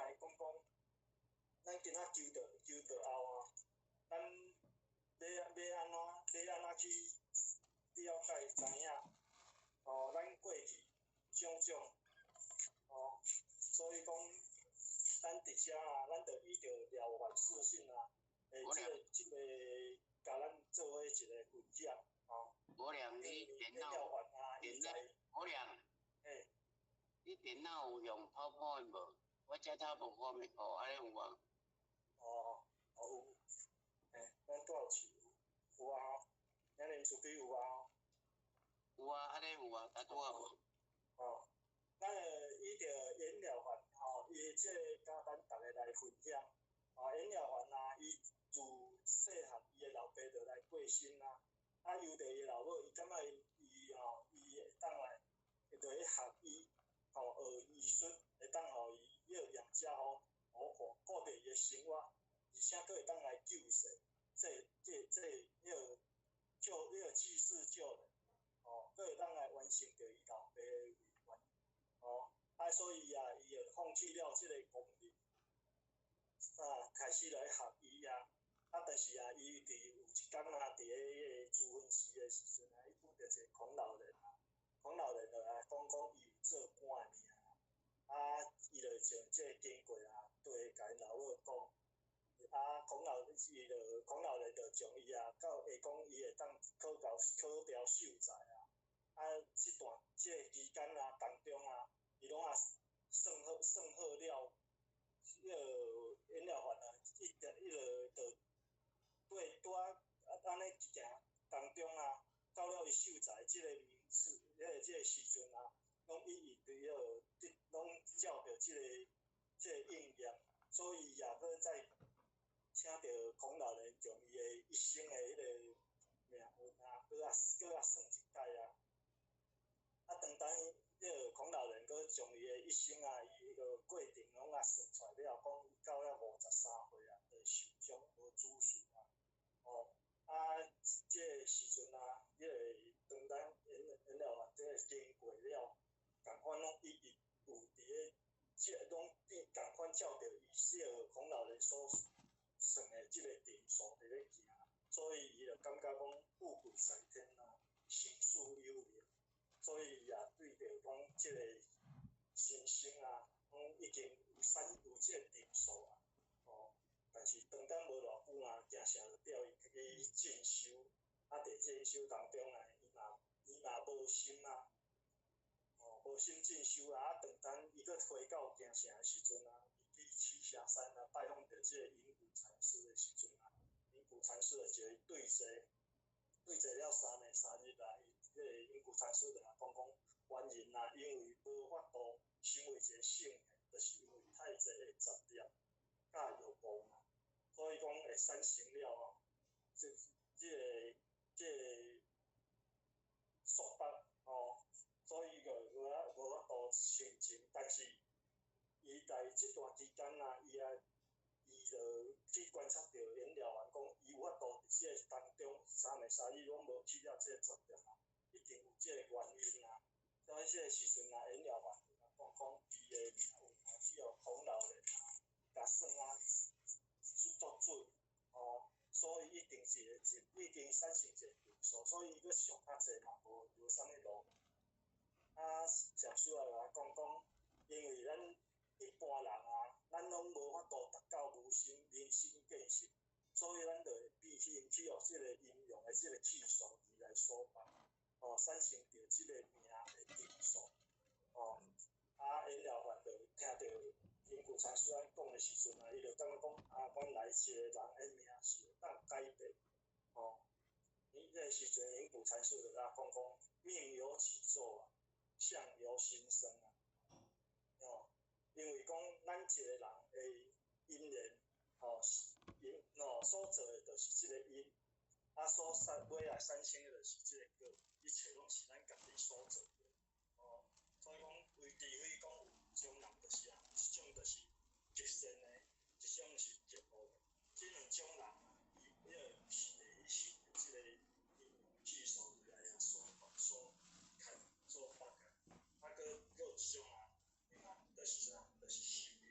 来讲，咱今仔求到后啊，咱要安怎去了解知影？咱过去种种所以讲，咱伫遮啊，咱着依着了凡四训啊，即个甲咱做伙一个分享无良，你电脑，无良，你电脑有用泡泡无？我遮头无方便哦，安尼有无？有，咱倒有试有啊咱连厝边有啊有啊，安尼有啊，拄啊无？咱依着颜了凡伊即个甲咱逐个来分享颜了凡啊，伊自细汉伊的老爸就来过身啊，由着伊老母，伊感觉伊会当来，会着去学医学医术，会当互伊养家好顾着伊的生活，而且佫会当来救世，迄个济世救人佫会当来完成着伊老爸的遗愿所以啊，伊就放弃了即个功力开始来学医但是啊，伊有一天啊，伫个自分时的时阵啊，伊遇到一个孔老人孔老人就来讲伊有做官的命伊就将即个经过对甲因老母讲。孔老人就将伊会讲伊会当考调秀才即个期间当中伊拢算好了，迄个颜了凡伊就对安尼行当中到了伊秀才即个名次，即个时阵拢伊对拢照着即个应验，所以也佫再听到孔老人将伊的一生的迄个命运佫算一解当迄个孔老人佫将伊的一生伊个过程拢算出来了，讲伊到了53岁就寿终无子嗣即个时阵迄个当咱颜了凡即个经过了，共款拢伊有伫个拢共款照着伊即个孔老人所算的即个定数伫咧行，所以伊就感觉讲富贵在天成事有灵，所以也对着讲即个先生讲已经有即个定数但是当咱无偌久行成就调伊去进修，伫进修当中伊若无心无心进修当咱伊佫回到行城的时阵伊去栖霞山拜访着即个隐谷禅师的时阵隐谷禅师就一个对坐了3年3日即个隐谷禅师就讲原因因为无法度成为一个圣贤，就是因为太济的杂念甲欲望所以讲会产生了即个束缚所以就无法度成真，但是伊在即段期间伊就去观察到颜了凡讲，伊有法度伫即个当中3年3日拢无去了即个杂念一定有即个原因所以即个时阵颜了凡讲伊的命运只有孔老人甲算足准所以一定已经产生一个定数，所以伊佫上较济嘛无啥物路上师也讲，因为咱一般人咱拢无法度达到无心明心见性，所以咱就会必须去用即个阴阳的即个气数字来所办产生着即个命的定数颜了凡就听到隐谷禅师讲的时阵伊就感觉讲原来一个人的命是会当改变迄个时阵隐谷禅师就甲讲命由己造相由心生因为讲咱一个人的因缘所做的就是即个因尾来产生的就是即个果，一切拢是咱家己所做的所以讲为除非讲有种人就是一种就是极善的，一种是极恶的，即两种人伊是会信即个因缘气数来所发佫有一种就是就是信的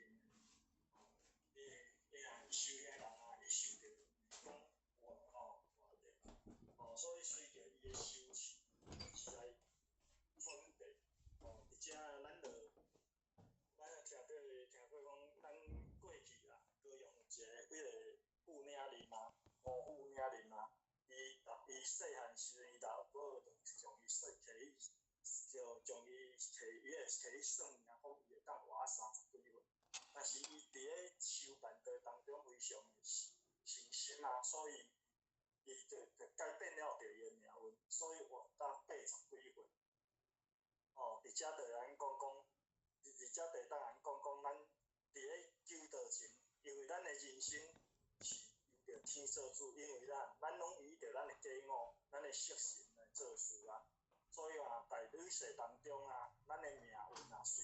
嘛，五虎领人嘛，伊细汉时伊老母就将伊说摕去，就将伊摕去算命，讲伊会当活30几岁。但是伊伫咧修办道当中非常的信心啊，所以伊就改变了着伊的命运，所以活到80几岁。哦，伫遮就咱讲，伫遮就当咱讲，咱伫咧求道前，因为咱的人生是由着天做主，因为咱拢依着咱的家务、咱的习性来做事啊，所以在历史当中咱的命运随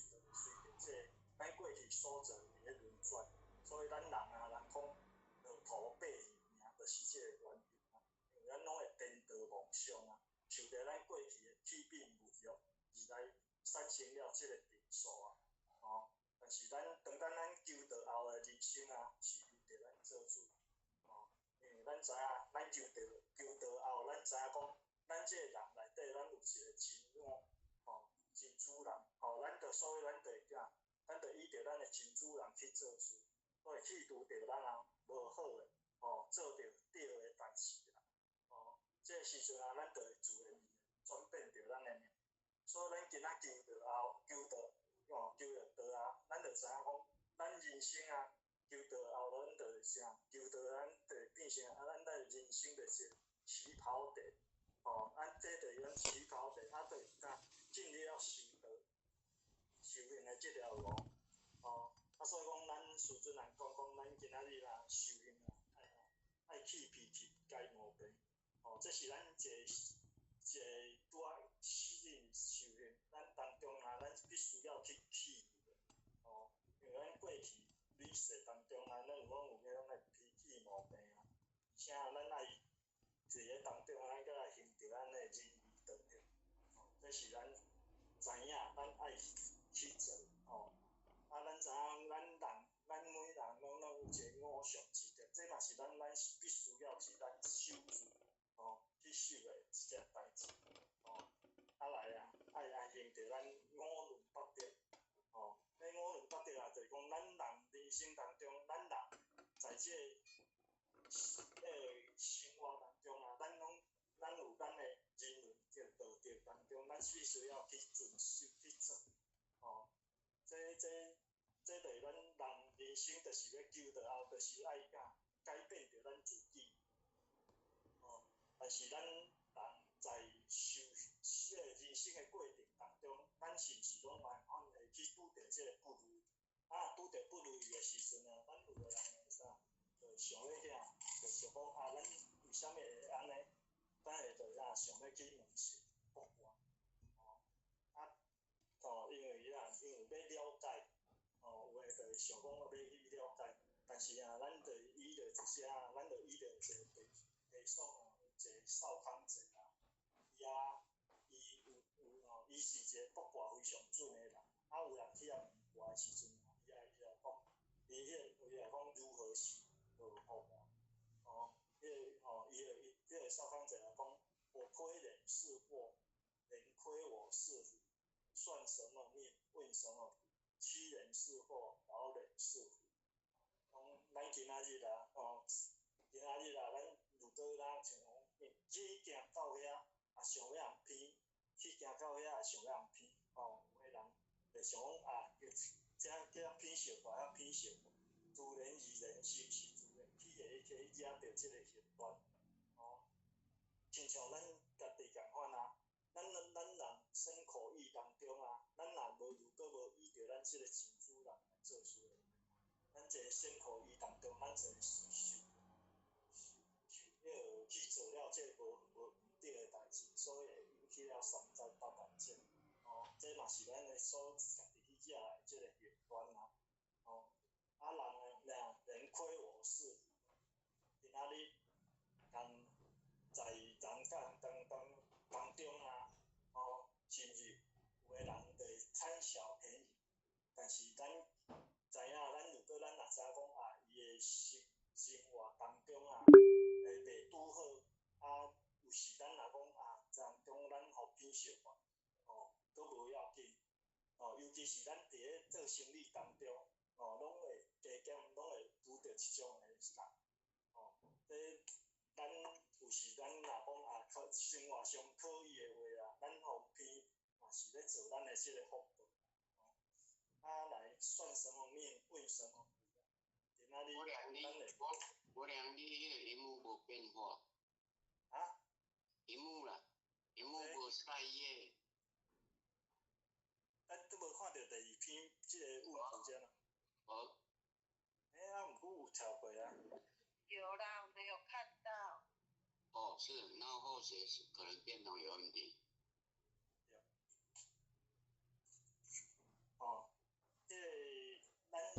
着咱过去所做伫咧轮转，所以咱人人讲落土八字命，就是这个原因啊，因为咱拢会颠倒妄想受着咱过去的起病侮辱而来产生了这个定数但是当咱求道后的人生是由着咱做主因为咱知影，咱求道后，咱知影讲，咱这个人内底咱有一个真我真主人所以咱就咱就依着咱的真主人去做事，所以去拄着咱无好的做着对的代志这时阵咱就会自然转变着咱的命。所以咱今仔求道后，求着道咱就知影讲，咱人生求道后，咱就啥？求道咱就变成咱的人生就是起跑点这就是咱起跑点就会进入了修行的这条路所以讲咱师尊人讲，咱今仔日修行爱去脾气，改毛病这是咱一个拄仔适应修行，咱当中咱必须要去去因为咱过去历史当中咱有迄种脾气毛病而且咱爱伫咧当中咱搁来行着咱的仁义道德这是咱知影，咱爱去做咱知影咱每人拢有一个五常之德，这嘛是咱必须要去守住去守的一件代志来爱行着咱五伦八德这五伦八德就是讲咱人人生当中，咱人在这生活当中咱有咱的人伦道德当中，咱必须要去遵守去做这就是咱人生就是要求道后，就是爱改变着咱自己但是咱人在修这个人生的过程当中，咱是毋是拢会去拄着这个不如意拄着不如意的时阵咱有个人会啥，就想要就想讲咱为什么会安尼？咱会就想要去问神卜卦因为要了解有诶就想讲要去了解，但是咱就依着一些咱就依着一个地爽一个少康者伊是一个卜卦非常准诶人有人去问卦诶时阵伊来讲，伊来讲如何是好卦迄个少康者来讲，我亏人是祸，人亏我是福，算什么命，问什么卜，欺人是祸，饶人是福咱今仔日咱如果像去行到遐想要人骗，去行到遐想要人骗有诶人就想讲这骗小怪骗小怪，自然而然是毋是自然去惹着这个现端亲像咱家己共款咱人生苦意当中咱如果无依着咱这个真主人来做事咱这个辛苦意当中，咱就会去做了这个无对的代志，所以会引起了三灾八难症这嘛是咱的所家己去惹的这个现端人亏我是福，今仔日在人间当中甚至有诶人就会贪小便宜，但是咱知影，如果咱若知影讲伊诶生活当中会袂拄好有时咱若讲当中咱互骗小怪都无要紧尤其是咱伫咧做生意当中拢会加减拢会拄着即种诶人是咱若讲靠生活上可以的话啊，咱方偏嘛是咧做咱的即个福报。来算什么命，问什么福？我俩你迄个荧幕无变化。啊？荧幕啦，荧幕无晒耶。都无看到第二篇即个问题者吗？无。毋过有跳过啊。有啦，没有看到。哦，是，那后写是可能电脑有问题。哦，即个咱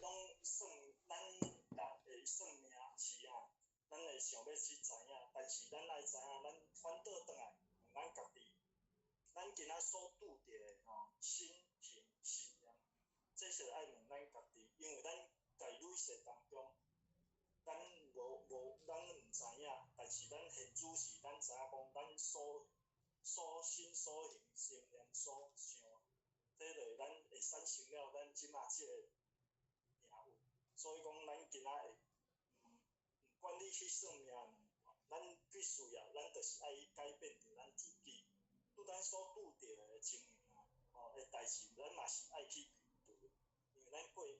拢算咱人会算命是啊，咱会想要去知影，但是咱爱知影，咱反倒转来问咱家己，咱今仔所拄着的身形是啊，这是爱问咱家己，因为咱在累世当中，咱毋知影，但是咱现主是咱知影讲，咱所心所行、心念所想，这就是咱会产生了咱即马即个命运。所以讲，咱今仔会，毋管你去算命，咱必须要，咱就是爱去改变着咱自己，拄咱所拄着的情形的代志，咱嘛是爱去面对，因为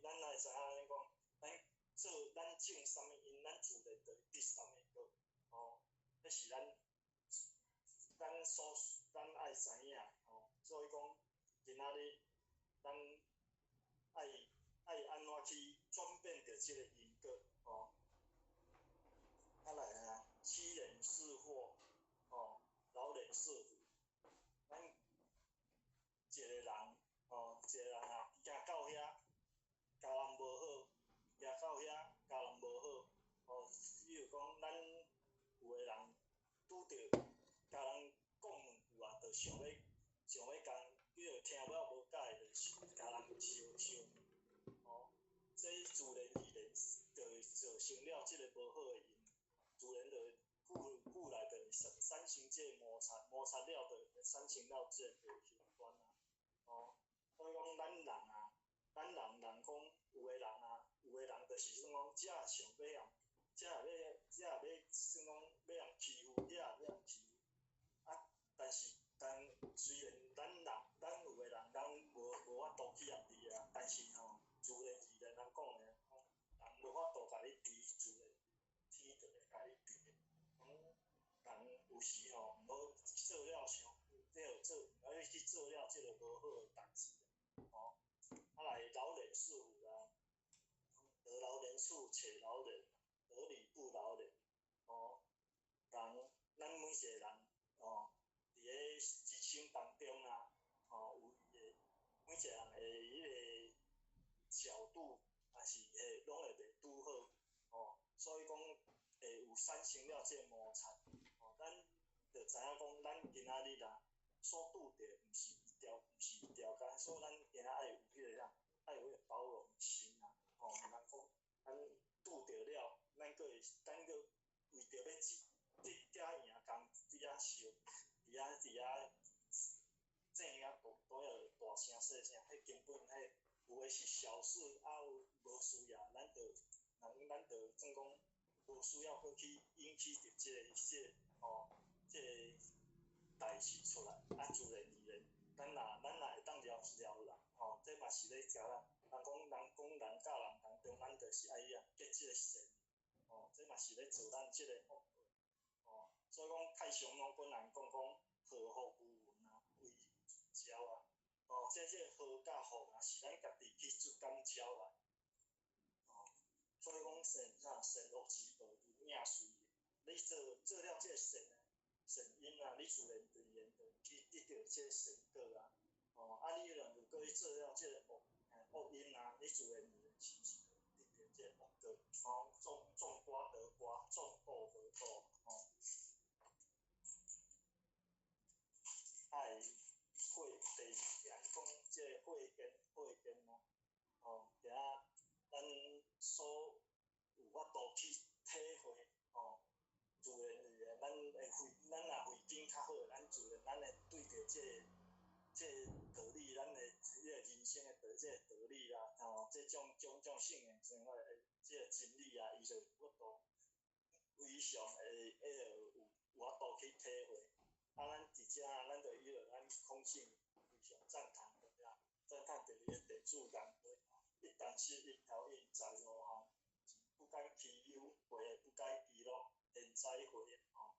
咱爱知影讲，咱种啥物因，咱自然就会得啥物果。这是咱爱知影。所以讲，今仔日咱爱安怎去转变着即个因果。来啊，欺人是祸，饶人是福。咱一个人行到遐，家人无好，行到遐家人无好，比如讲咱有个人拄着家人讲两句啊，就想要讲，比如听了无解，就家人笑面。这自然而然就会造成了即个无好的因，自然就会久来就会产生即个摩擦，摩擦了就会产生了即个恶习惯啊。所以讲咱人讲有个人就是算讲，这想要人，这也要算讲要人欺负，这也要人欺负。虽然咱有个人无法度去压制啊，但是自然而然人讲的，人无法度甲你治，自然天就会甲你治。人有时毋好做了去做了即个无好的代志。来饶人是福啊，得饶人处且饶人，得理不饶人。咱每一个人伫个人生当中啊，有每一个人的迄个角度，也是拢会袂拄好。所以讲会有产生了即个摩擦。咱就知影讲，咱今仔日所拄着毋是一条街，所以咱今仔爱有迄个爱有迄个包容心啊。毋通讲咱拄着了，咱搁为着要遮赢工，遮笑，遮正遐大声细声，迄根本有诶是小事无需要，咱就算讲无需要去引起着即个代志出来，自然而然，咱若会当了人，这嘛是咧教人讲人甲人当中，咱就是爱结即个善，这嘛是咧做咱即个福报。所以讲太上老本人讲祸福无闻啊，为招啊。这祸甲福啊，是咱家己去主感招来。所以讲善恶之道如影随形，你做了这个善因啊，你自然而然就去得到这个善果啊。你若如果去做了这个恶因啊，你自然而然是得到这个恶果。种瓜得瓜，种豆得豆。爱第二项讲这个慧根啊，今仔咱所有法度去体会，自然而然，咱若慧根较好，咱自然会对着这道理，咱的这个人生的这个道理啦，这种性的生活的这个真理啊，伊就有法度非常会有法度去体会。咱伫遮咱就以咱空性非常赞叹的呀，赞叹着伊地主人为一箪食一条印在路行，不敢欺忧，回也不该记录，天灾回吼。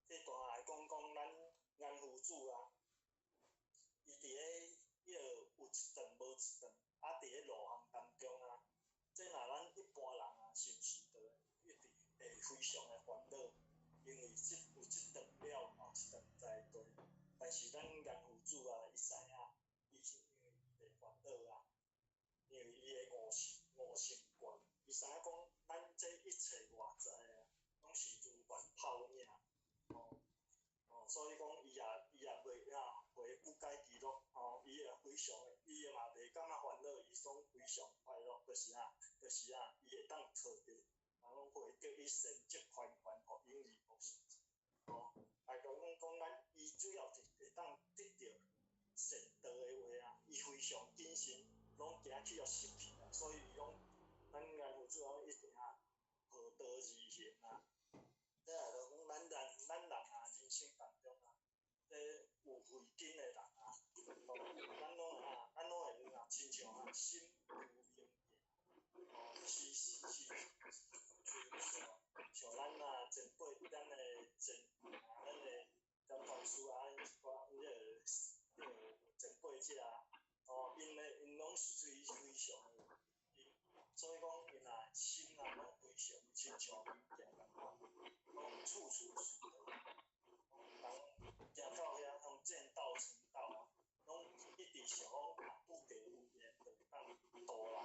这段来讲咱安福主啊，伊伫咧迄有一段无一段，啊伫咧路行当中啊，这若咱一般人啊，是毋是就一直会非常的烦恼？因为有一段了后一段在对，但是咱安福主啊，伊知影，伊是因为伊会烦恼啊，因为伊的悟性观，伊知影讲咱这一切外在啊，拢是如幻泡影，所以讲伊也袂会不该记录，伊也非常的，伊也嘛袂感觉烦恼，伊讲非常快乐，就是伊会当找着，讲回叫伊成绩宽互因义互信，来讲咱伊主要是会当得到善道的话啊，伊非常谨慎，拢行去互失去啊，所以伊讲咱安福主讲一定好道而行啊。再来就讲咱人啊，人生当中啊，有慧根的人啊，咱拢会亲像心如明镜，时像咱啊前辈咱的咱的甘传师啊，前辈遮啊，因拢非常的，所以讲因啊心啊拢非常亲像明镜共款，拢处处是道。行到遐，拢见道成道啊，拢一直想讲不得无言，就当度人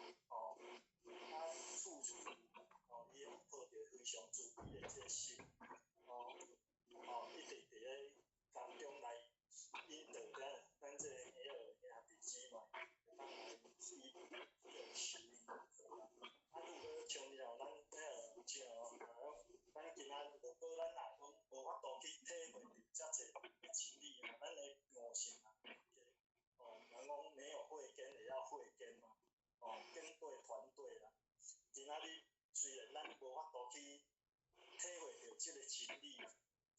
处处伊拢抱着非常慈悲的这个心，一直伫咧当中来引导咱这个兄弟姊妹，当来修行啊。如果像了咱咱今仔如果咱若讲无法度去体会到遮济真理啊，咱的悟性啊，人讲没有慧根也要慧根嘛，跟对团队啦。今仔日虽然咱无法度去体会到即个真理，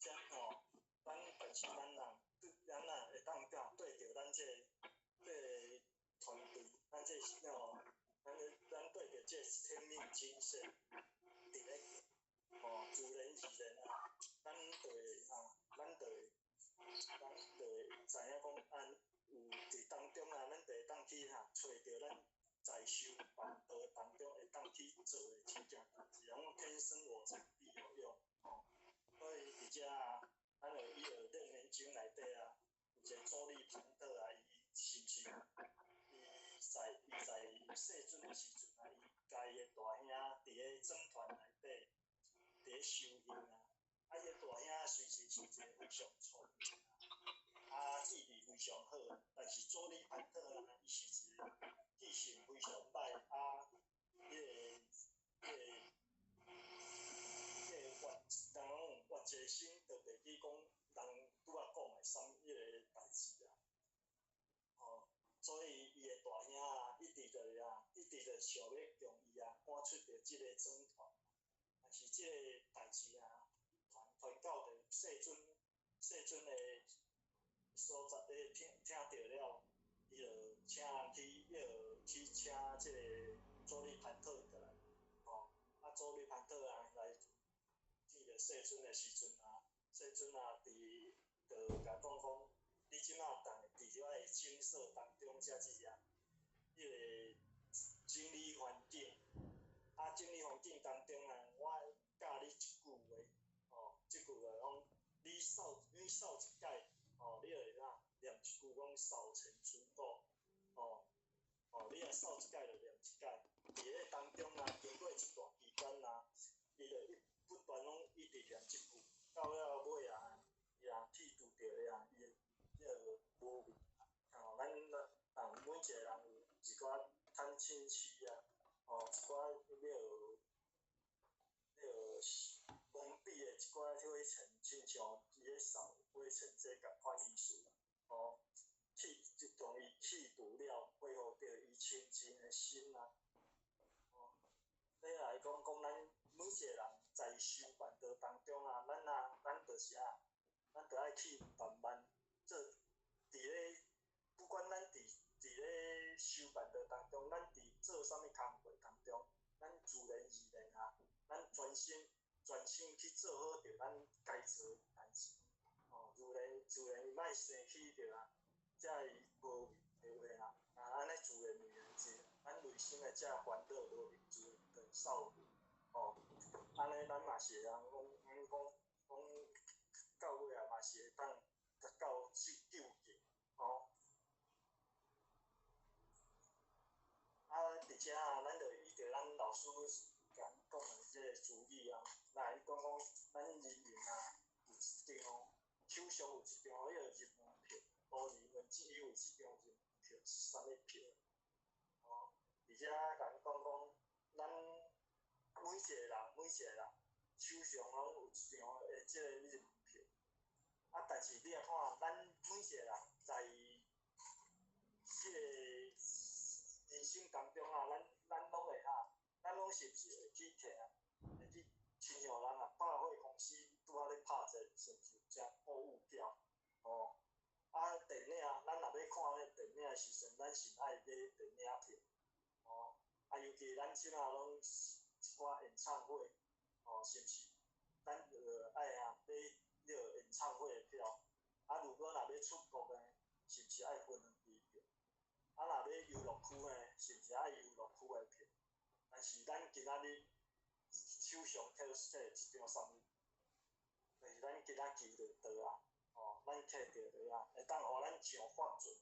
但是咱会当对着咱这团队，咱对着这天命精神，伫咧自然而然啊，咱就会知影讲，有伫当中啊，咱就会当去找着咱在修办道当中会当去做的真正代志，讲天生我材必有用，所以伫遮啊，咱就以后楞严经内底啊，有一个周利盘德啊，伊是毋是？伊在世尊的时阵啊，伊甲伊的大兄伫咧僧团内底，伫咧修行啊，伊个大兄虽是一个非常聪明记忆非常好，但是周利盘德啊，伊是一个记性非常歹活济心就袂记讲人拄仔讲的啥物代志啊，所以伊的大兄啊，一直就想要用伊啊赶出着即个僧团，但是即个代志啊，传到着世尊的所在听到了，伊就请人去请即个周利盘特过来，周利盘特啊来见着世尊的时阵啊，世尊啊就甲讲，你即马伫我的精舍当中遮一日，迄个整理环境，整理环境当中啊，我教你一句话，即句话讲，你扫一届，你会念一句讲扫尘除垢，你若扫一届就念一届，伫咧当中啊，经过一段期间啊，伊就不断拢一直念即句，到了尾啊，伊也剃除掉伊的无味，咱每一个人有一寡贪嗔痴啊，一寡蒙蔽的一寡灰尘，亲像伊咧扫灰尘这共款意思啦，容易去除了，恢复到伊清净的心啊。再来讲咱每一个人在修办道当中啊，咱就就是啊，咱着爱去慢慢做，伫咧不管咱伫咧修办道当中，咱伫做啥物工作当中，咱自然而然啊，咱专心去做好着咱该做代志。哦，自然莫生气着啊，才会无味的话啦。啊，安尼自然而然者，咱内心的遮烦恼无会自然就扫去。哦，安尼咱嘛是会通讲到尾啊，嘛是会当达到究竟。哦。啊，而且啊，咱着依着咱老师甲咱讲的即个主语啊，那伊讲咱人员啊，有一张手上有一张迄个入门票，乌字文字有一张入门票是啥物票？哦，而且甲咱讲，咱每一个人手上拢有一张的即个入门票，啊，但是你啊看，咱每一个人在即个人生当中啊，咱拢会咱拢是毋是会去摕啊？会去亲像人啊，百货公司拄仔咧拍者，是毋是有遮购物票？哦，啊，电影，咱若要看迄电影的时阵，咱是爱买电影票。哦，啊，尤其咱即马拢一寡演唱会，哦，是毋是？咱着爱买演唱会的票。啊，如果若要出国呢，是毋是爱分两支票？啊，若要游乐区呢，是毋是爱游乐区的票？但是咱今仔日手上摕即一张啥物？就是咱今仔求着倒啊，哦，咱摕着落啊，会当互咱上法准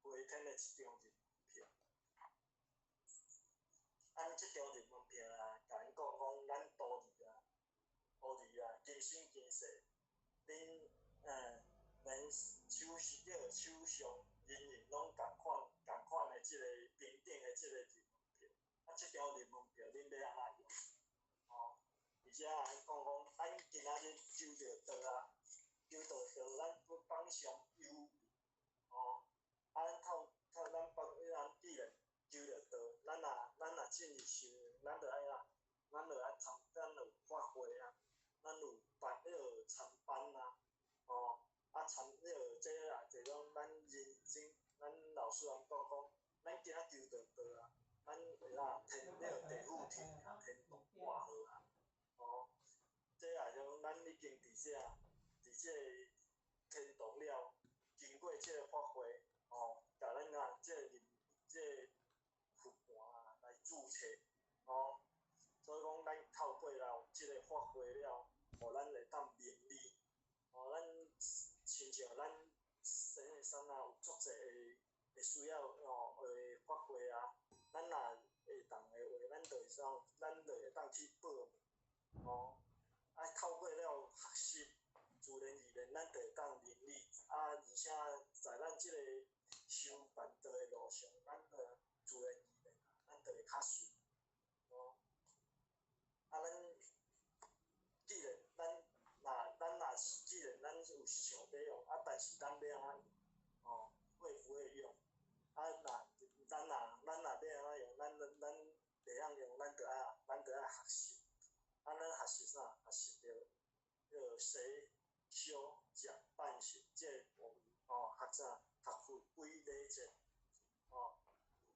回天的一张入门票。按即张入门票啊，甲因讲咱多日啊，今生今世，恁连手上人人拢共款的即个平等的即个入门票，啊，即张入门票恁要安怎用？哦，而且啊，因讲咱今仔日求着倒啊，求着倒，咱要放上优美，哦，啊，咱既然求着倒，咱若进入修，咱着爱咱有发挥啊，咱有办迄落参班啊，哦，啊参迄落这啊，就讲咱人生，咱老师讲，咱今仔求着倒啊，咱会天迄落地府天啊，天道外好啊，哦，这也种咱已经伫即个天堂了，经过即个发挥，哦，甲咱即个副官啊来注册，哦，所以讲咱透过了即个发挥了，互咱会当名利，哦，咱亲像咱生的产啊，有足侪会需要会发挥啊，咱若会当的话，咱就会当去报名，哦，啊，透过了学习，自然而然咱就会当名利，啊，而且在咱即个修办道的路上，咱就自然而然咱就会较顺，哦，啊，既然咱有想要用，啊，但是咱要安怎用？哦，会不会用？啊，咱若要安怎用，咱袂晓用，咱着爱学习。啊，咱学习啥？学习着洗、烧、食、办、行，即个部位，哦，学啥？学佛规礼节，哦，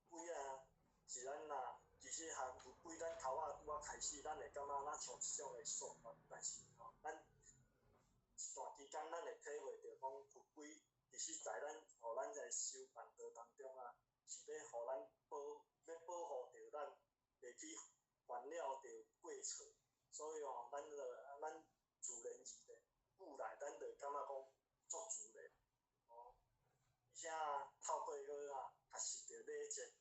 规啊，是咱其实学佛规，咱头仔拄仔开始，咱会感觉咱像即种的数学，但是咱一段期间，咱会体会着讲佛规，其实在互咱在修办道当中啊，是要互咱保护着咱，袂去烦恼着过错，所以咱自然而然，愈来咱就感觉讲足自然，哦，而且透过学习着礼节，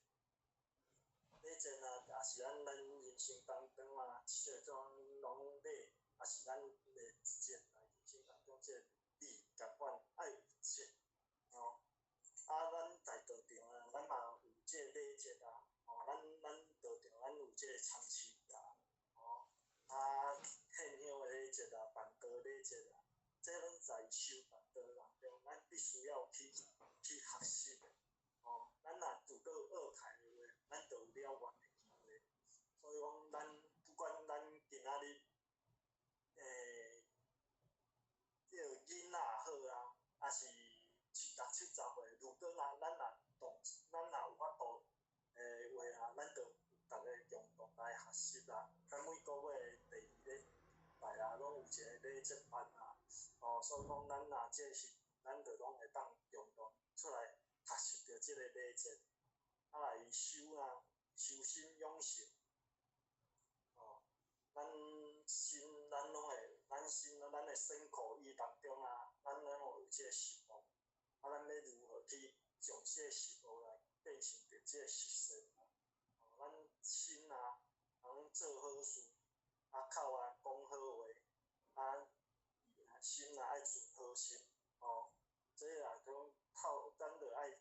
也是咱人生当中啊，即个种拢礼，也是咱会见来人生当中即个礼共款爱有节，哦，啊，咱在道场啊，咱嘛有即个礼节啊，哦，咱道场咱有即个参事啊，哦，啊，献香的礼节啊，办道礼节啊，这拢在修办道当中，咱必须要去学习的，哦，咱若如果有学开的话，咱就有了缘的机会，所以讲咱不管咱今仔日礼节班啊，所以讲咱若这是咱着拢会当用出来学习着即个礼节，来修身养性。咱拢会，咱的身口意当中啊，咱拢有即个习惯，咱要如何去将即个习惯来变成着即个习性？咱心啊，通做好事，口啊讲好话，心啊爱存好心，这啊种咱着爱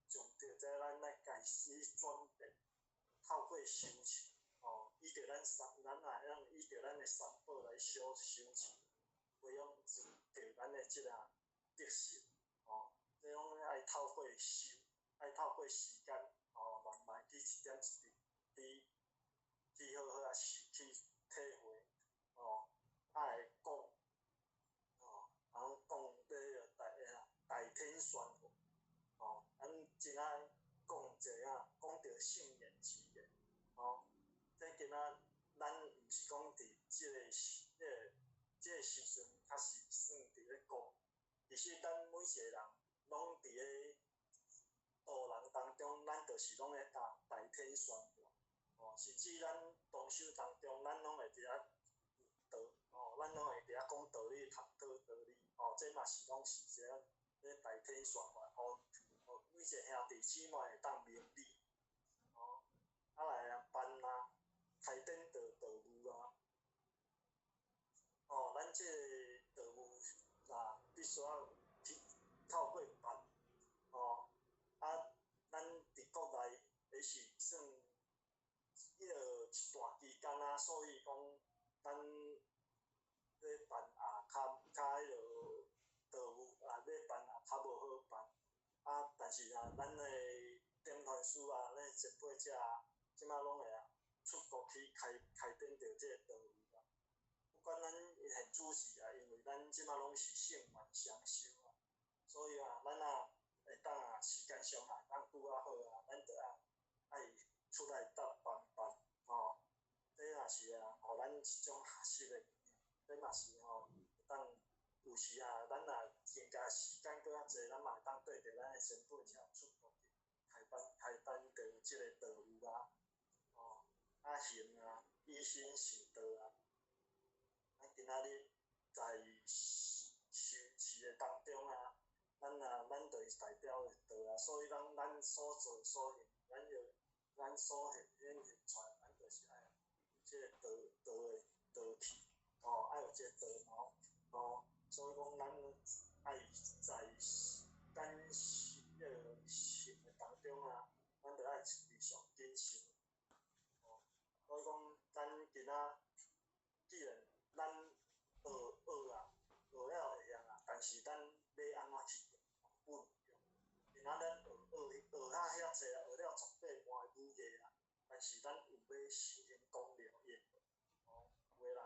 从着这咱来家己转变，透过修持。依着咱依着咱的三宝来修持，培养着咱的即个德性，这种爱透过修，爱透过时间，慢慢去一点一滴去好好去体会，爱讲，通讲这大天宣化，咱真爱讲者讲着圣言之言，这今仔咱毋是讲伫即个时阵，较是算伫咧讲。其实咱每一个人拢伫咧道人当中，咱就是拢咧大天宣化，甚至咱同修当中，咱拢会伫遐道，咱拢会伫遐讲道理、谈道理，这嘛是拢是一个咧大天宣化，每一个兄弟姊妹会当明理，来办啊。开展着道务啊，咱即个道务必须要去透过办，咱伫国内也是算迄落一段期间啊，所以讲咱咧办较迄落道务要办较无好办，但是咱的点传师咱前辈者即马拢会出国去开展着即个道务不管咱现主是因为咱即马拢是圣愿双修所以咱会当时间上当拄好咱着爱出来办，这若是互咱一种学习的，这嘛是当有时咱增加时间搁较济，咱嘛会当缀着咱的前辈者出国去开办着即个道务行以身行道咱今仔日在修持的当中咱就是代表的道所以咱所做所行，咱所现出来，咱就是爱即个道气，爱有即个道貌，所以讲咱爱在咱行的当中咱着爱非常谨慎。所以讲，咱今仔既然咱学了会但是咱要安怎去运用？今仔咱学遐济学了18般的语言但是咱有要实行讲了用，有个人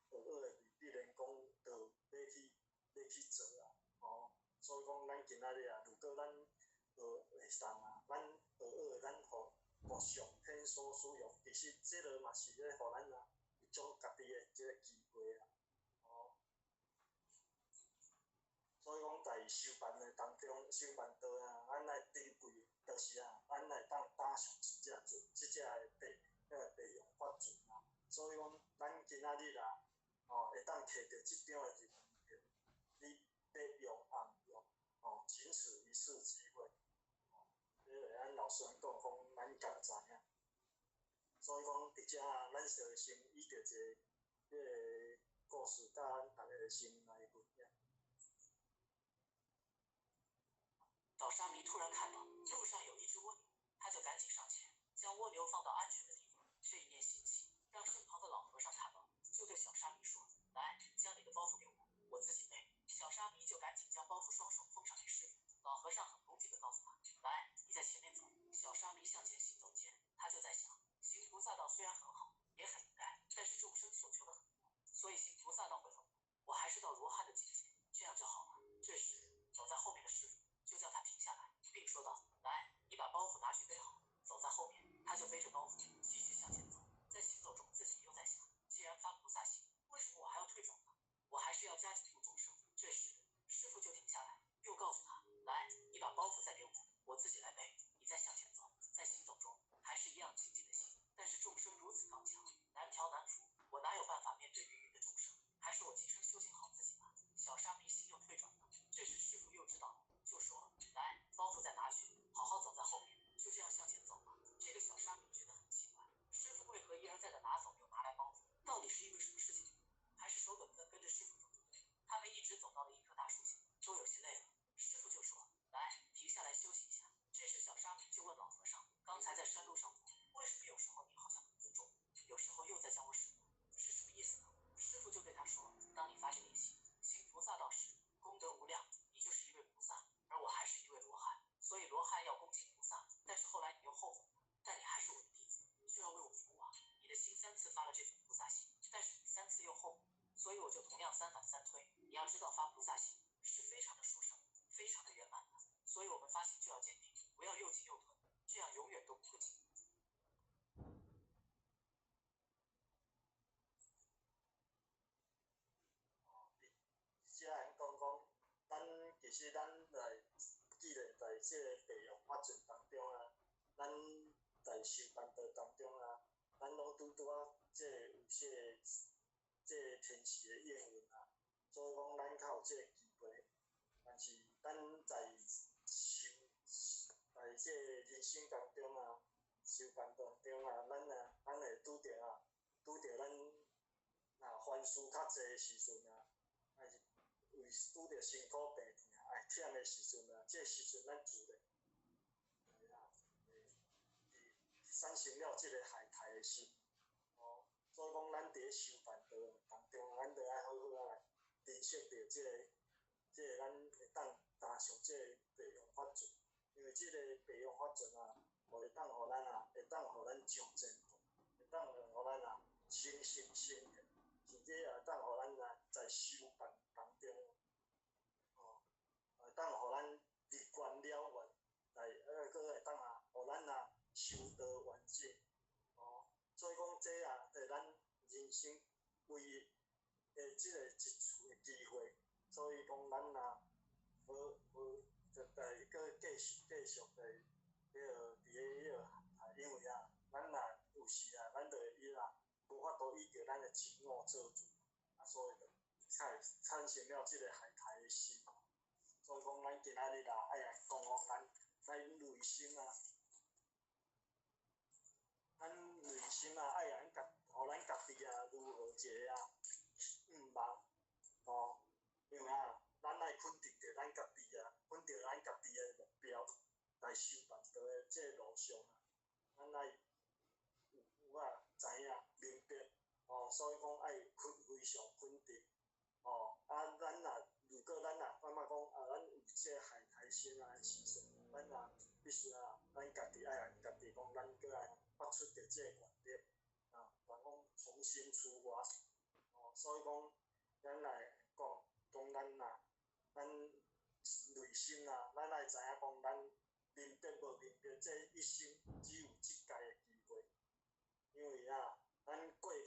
学的必然讲要去做所以讲咱今仔日如果咱学会当咱学咱互上天所使用，其实即落嘛是咧互咱一种家己的即个机会所以讲在修办的当中，修办道咱来珍贵，就是咱来当打上即只的备用法阵所以讲咱今仔日会当摕到即张的名片，你要用毋用，仅此一次机会。咱老师讲咱家知影，所以讲伫遮咱就先以着一个故事，甲咱大家先来分享。小沙弥突然看到路上有一只蜗牛，他就赶紧上前，将蜗牛放到安全的地方。这一面喜气让身旁的老和尚看到，就对小沙弥说：“来，将你的包袱给我自己背。”小沙弥就赶紧将包袱双手奉上给师傅。老和尚很恭敬地告诉他：“来，你在前面走。”小沙弥向前行走间，他就在想，行菩萨道虽然很好，也很应该，但是众生所求的很多，所以行菩萨道会很苦，我还是到罗汉的境界，这样就好了。这时，走在后面的师傅就叫他停下来，并说道：“来，你把包袱拿去背好。”走在后面，他就背着包袱他们一直走到了一棵大树下，都有些累了。师傅就说：“来，停下来休息一下。”这时小沙弥就问老和尚：“刚才在山路上走，为什么有时候你好像不尊重，有时候又在讲我师傅，是什么意思呢？”师傅就对他说：“当你发这念心，行菩萨道时，功德无量，你就是一位菩萨，而我还是一位罗汉，所以罗汉要恭敬菩萨。但是后来你又后悔了，但你还是我的弟子，就要为我服务啊。你的心3次发了这种菩萨心，但是你3次又后悔，所以我就同样3反3推。你要知道发菩萨心是非常的殊胜，非常的圆满的，所以我们发心就要坚定，不要又进又退，这样永远都不会进。”即个讲讲，其实咱来，既然在即个地用法阵当中啊，咱在修办道当中啊，咱拢拄啊，即有些天时的应运啊，所以讲咱较有即个机会。但是咱在修，在即人生当中啊，修办当中啊，咱会拄着咱若凡事较济的时阵啊，还是为拄着辛苦病痛爱忝的时阵啊，这时阵咱自然产生了即个害太的心。所以讲，咱伫咧修办道当中，咱着爱好好来珍惜着即个咱会当踏上即个地用法阵，因为即个地用法阵啊，会当互咱上前步，会当互咱生心生念，甚至也会当互咱在修办当中，会当互咱立愿了愿，搁会当互咱修道完成。所以讲，这对咱人生唯一的即个一次的机会。所以讲，咱就在搁继续在伫咧因为咱有时咱就无法度依照咱的情我做主，所以就产生了即个害太的心。所以讲，咱今仔日爱来讲讲咱内心咱内心爱互咱家己如何一个毋忘因为咱爱肯定着咱家己肯定咱家己的目标，来修办道的即个路上咱爱有知影明白所以讲爱非常肯定咱如果咱感觉讲咱有即个害太心的时阵，咱必须咱家己爱家己讲，咱搁爱发出着即个愿力讲重新出发所以讲，咱来讲咱内心咱爱知影讲，咱明白无明白，这一生只有一届的机会，因为咱过去